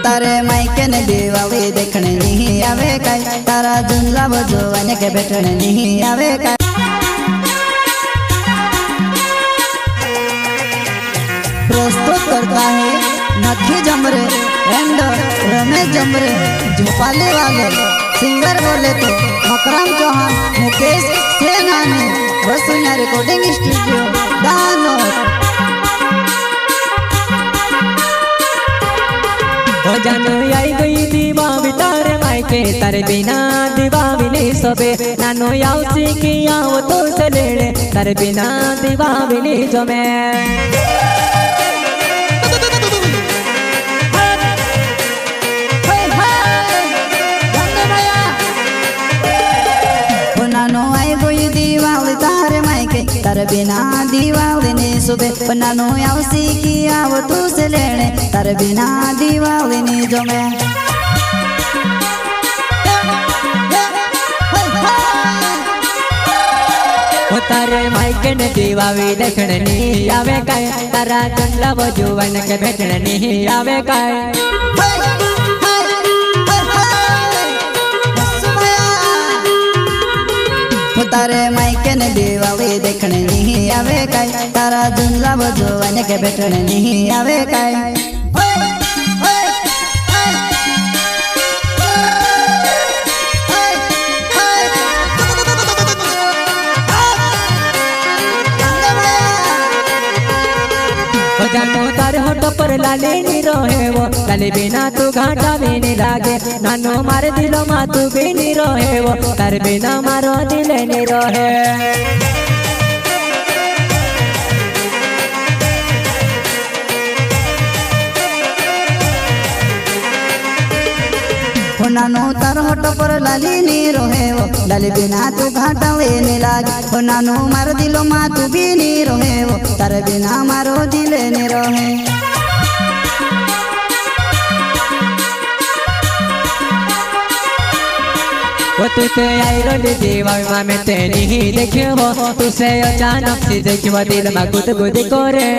तारे मायके ने दीवावी देखने नहीं आवे काई तारा जुमला बजवाने के बैठने नहीं आवे काई प्रस्तुत करता है नखी जमरे एंड रमेश जमरे झोपाले वाले सिंगर बोले तो मकरम चौहान मुकेश सेनानी वसुन्या रिकॉर्डिंग स्टूडियो दानोर। हो जानो आई गई दीवावी तारे मायके तारे बिना दीवावी नहीं सोबे नानो यावसी की आओ तो सलेड़े तारे बिना दीवावी नहीं जमे तारे बिना दीवाली ने सुबह बनानो यावसी की आओ तू से लेने तारे बिना दीवाली ने जो मैं तारे मायके ने दीवावी देखने नहीं आवे काय तारा चंदला बजुवन के बैठने नहीं आवे काय तारे मायके ने दीवावी देखने नहीं आवे काई तारा जुमला बजवाने के बैठने नहीं आवे काई जानो तारे होठ पर लाले नी रहे वो लाले बिना तू घाटा भी नहीं लागे नानो मारे दिलो मा तू भी नहीं रहे वो तारे बिना मारो दिल नहीं रहे नानो तार होठ पर लाली नी रहे वो लाली बिना तू घाटा वे नहीं लागे नानो मारो दिलो मा तू भी नहीं रहे वो तारे बिना मारो दिल नहीं रहे वो तू तो आई रोली दीवार में तेरी ही देखियो वो तुझसे अचानक से देखियो दिल में गुद गुद करे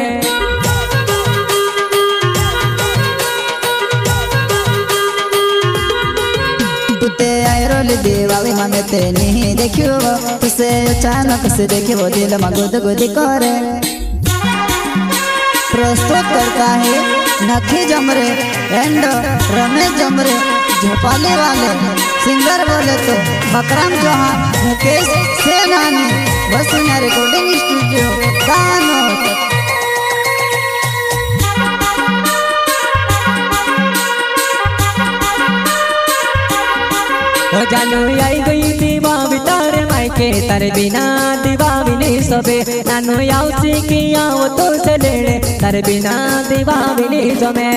दीवावी में तेनी ही देखियो तुझसे अचानक से देखियो दिल में गुद गुद करे प्रस्तुत करता है नखी जमरे एंड रमेश जमरे झोपाले वाले सिंगर बोले तो मकरम चौहान मुकेश सेनानी वसुन्या रिकॉर्डिंग स्टूडियो दानोर। हो जानो आई गई दीवावी तारे मायके तारे बिना दीवावी नहीं सोबे नानो यावसी की आओ तो से लेड़े तारे बिना दीवावी नहीं जमे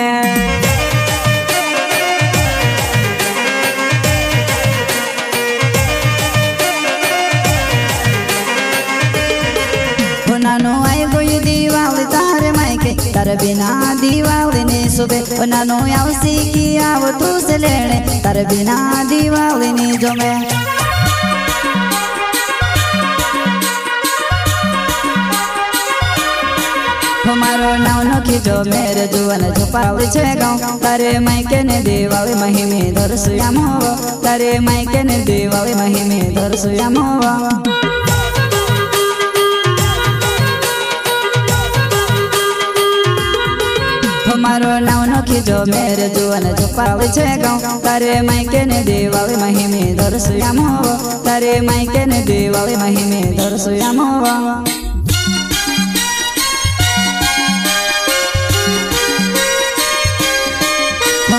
नानो आई गई दीवाली तारे मायके तारे बिना दीवाली नहीं सुबह नानो यावसी की आओ तू से लेने तारे बिना दीवाली नहीं जमे हमारो नाव नखी जो मेरे जुवन झोपावली छे गाँव तारे मायके ने दीवाली महिमे दरसुयाम हो तारे मायके ने दीवाली महिमे दरसुयाम हो मारो नाव नखी जो मेरे जुवन झोपावली छे गाँव तारे मायके ने दीवाली महिमे दरसुयाम हो तारे मायके ने दीवाली महिमे दरसुयाम हो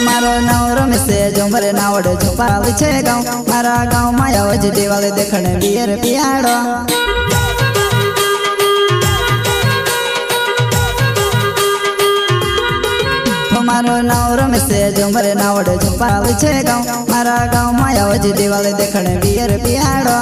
मारो नाव रमेश जमरे नावड़े झोपावली छे गाँव मारा गाँव माया वज दीवाली देखने बियर पियाड़ो मारो नाव रमेश जमरे नावड़े झोपावली छे गाँव मारा गाँव माया वज दीवाली देखने बियर पियाड़ो।